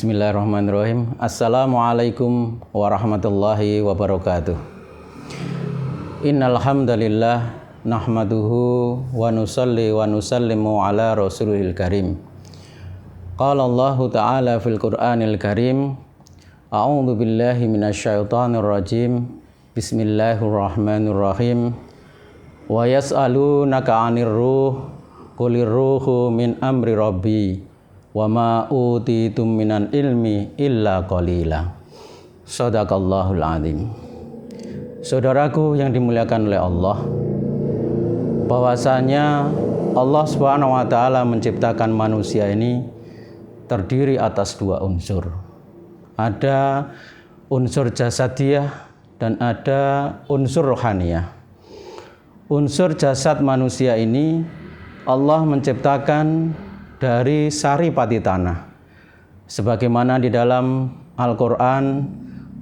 Bismillahirrahmanirrahim. Assalamualaikum warahmatullahi wabarakatuh. Innal hamdalillah nahmaduhu wa nusalli wa nusallimu ala rasulil karim. Qala Allah ta'ala fil Qur'anil karim. A'udzu billahi minasyaitonir rajim. Bismillahirrahmanirrahim. Wa yas'alunaka 'anir ruh qulir ruhu min amri rabbi. Wa ma utitum minal ilmi illa qalila. Shadaqallahul azim. Saudaraku yang dimuliakan oleh Allah, bahwasanya Allah Subhanahu wa taala menciptakan manusia ini terdiri atas dua unsur. Ada unsur jasadiyah dan ada unsur rohaniyah. Unsur jasad manusia ini Allah menciptakan dari saripati tanah, sebagaimana di dalam Al-Quran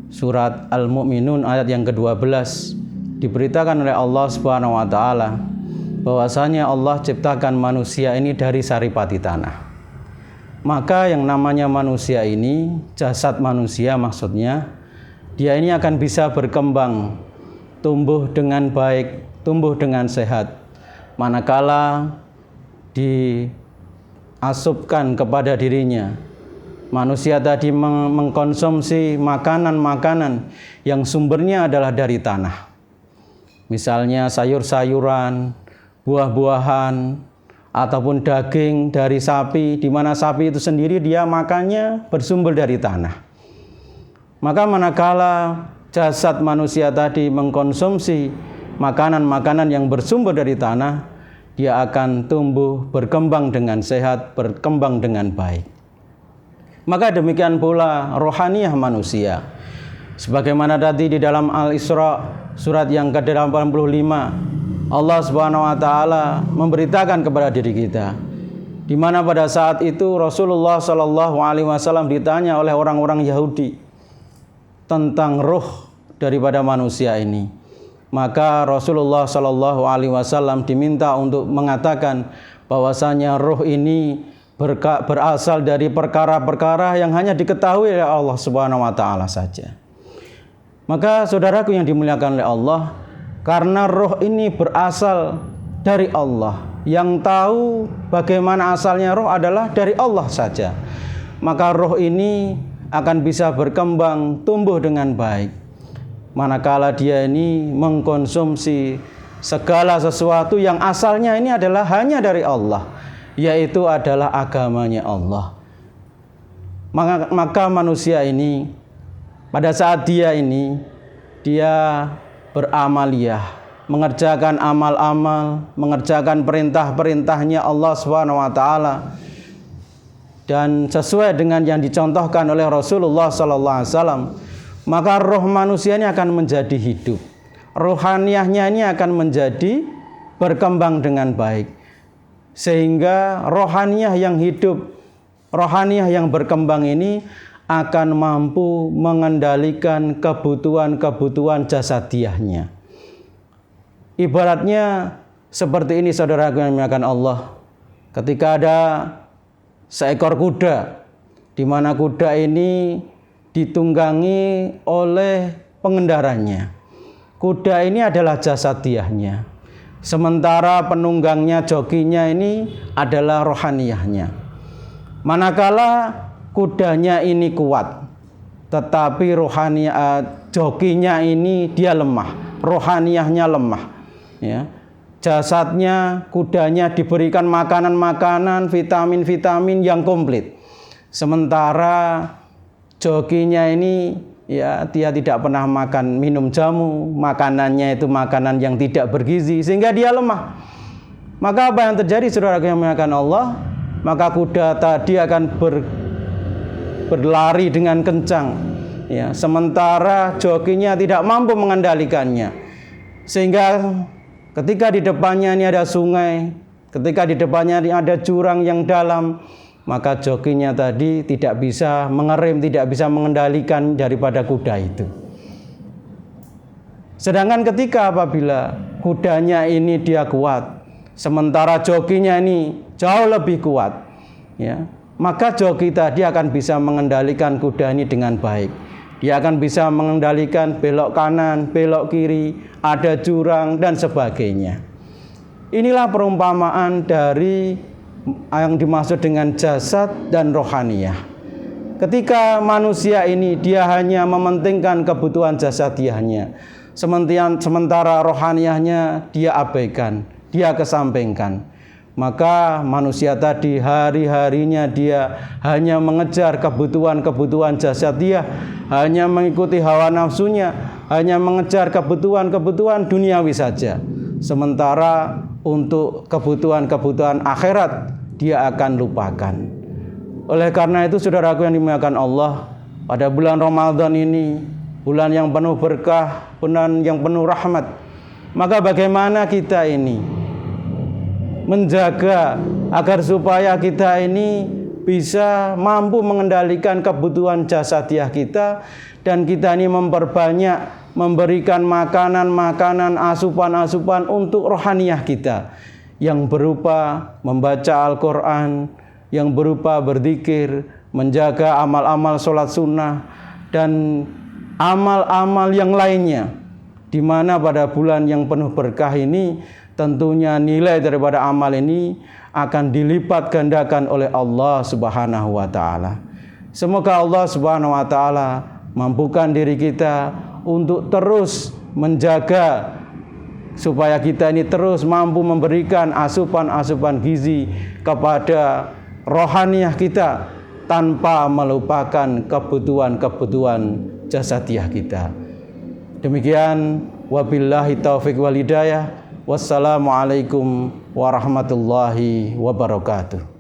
surat Al-Mu'minun ayat yang ke-12 diberitakan oleh Allah Subhanahu wa taala bahwasanya Allah ciptakan manusia ini dari saripati tanah. Maka yang namanya manusia ini, jasad manusia maksudnya, dia ini akan bisa berkembang, tumbuh dengan baik, tumbuh dengan sehat, manakala diasupkan kepada dirinya manusia tadi mengkonsumsi makanan-makanan yang sumbernya adalah dari tanah, misalnya sayur-sayuran, buah-buahan, ataupun daging dari sapi, di mana sapi itu sendiri dia makannya bersumber dari tanah. Maka manakala jasad manusia tadi mengkonsumsi makanan-makanan yang bersumber dari tanah, dia akan tumbuh, berkembang dengan sehat, berkembang dengan baik. Maka demikian pula rohaniyah manusia. Sebagaimana tadi di dalam Al-Isra surat yang ke-85, Allah Subhanahu wa taala memberitakan kepada diri kita, di mana pada saat itu Rasulullah Shallallahu alaihi wasallam ditanya oleh orang-orang Yahudi tentang ruh daripada manusia ini. Maka Rasulullah Shallallahu alaihi wasallam diminta untuk mengatakan bahwasanya ruh ini berasal dari perkara-perkara yang hanya diketahui oleh Allah Subhanahu wa taala saja. Maka saudaraku yang dimuliakan oleh Allah, karena ruh ini berasal dari Allah, yang tahu bagaimana asalnya ruh adalah dari Allah saja, maka ruh ini akan bisa berkembang, tumbuh dengan baik manakala dia ini mengkonsumsi segala sesuatu yang asalnya ini adalah hanya dari Allah, yaitu adalah agamanya Allah. Maka manusia ini pada saat dia beramaliyah, mengerjakan amal-amal, mengerjakan perintah-perintahnya Allah Subhanahu wa taala, dan sesuai dengan yang dicontohkan oleh Rasulullah sallallahu alaihi wasallam, maka roh manusia ini akan menjadi hidup. Rohaniyahnya ini akan menjadi berkembang dengan baik. Sehingga rohaniyah yang hidup, rohaniyah yang berkembang ini akan mampu mengendalikan kebutuhan-kebutuhan jasadiyahnya. Ibaratnya seperti ini saudaraku yang dimuliakan Allah. Ketika ada seekor kuda, di mana kuda ini ditunggangi oleh pengendaranya. Kuda ini adalah jasadiyahnya, sementara penunggangnya, jokinya ini adalah rohaniyahnya. Manakala kudanya ini kuat, tetapi jokinya ini dia lemah, rohaniyahnya lemah, ya. Jasadnya, kudanya diberikan makanan-makanan, vitamin-vitamin yang komplit, sementara jokinya ini ya dia tidak pernah minum jamu, makanannya itu makanan yang tidak bergizi, sehingga dia lemah. Maka apa yang terjadi saudara yang dimuliakan Allah? Maka kuda tadi akan berlari dengan kencang, ya, sementara jokinya tidak mampu mengendalikannya. Sehingga ketika di depannya ini ada sungai, ketika di depannya ini ada jurang yang dalam, maka jokinya tadi tidak bisa mengerem, tidak bisa mengendalikan daripada kuda itu. Sedangkan ketika apabila kudanya ini dia kuat, sementara jokinya ini jauh lebih kuat, ya, maka joki tadi akan bisa mengendalikan kuda ini dengan baik. Dia akan bisa mengendalikan belok kanan, belok kiri, ada jurang dan sebagainya. Inilah perumpamaan dari yang dimaksud dengan jasad dan rohaniyah. Ketika manusia ini dia hanya mementingkan kebutuhan jasadiahnya, sementara rohaniyahnya dia abaikan, dia kesampingkan, maka manusia tadi hari-harinya dia hanya mengejar kebutuhan-kebutuhan jasadiah, hanya mengikuti hawa nafsunya, hanya mengejar kebutuhan-kebutuhan duniawi saja. Sementara untuk kebutuhan-kebutuhan akhirat dia akan lupakan. Oleh karena itu saudaraku yang dimuliakan Allah, pada bulan Ramadan ini, bulan yang penuh berkah, bulan yang penuh rahmat, maka bagaimana kita ini menjaga agar supaya kita ini bisa mampu mengendalikan kebutuhan jasadiah kita, dan kita ini memperbanyak memberikan makanan-makanan, asupan-asupan untuk rohaniyah kita, yang berupa membaca Al-Quran, yang berupa berzikir, menjaga amal-amal sholat sunnah, dan amal-amal yang lainnya, di mana pada bulan yang penuh berkah ini tentunya nilai daripada amal ini akan dilipat gandakan oleh Allah Subhanahu wa taala. Semoga Allah Subhanahu wa taala mampukan diri kita untuk terus menjaga supaya kita ini terus mampu memberikan asupan-asupan gizi kepada rohaniyah kita tanpa melupakan kebutuhan-kebutuhan jasadiah kita. Demikian, wabillahi taufiq wal hidayah. Wassalamualaikum warahmatullahi wabarakatuh.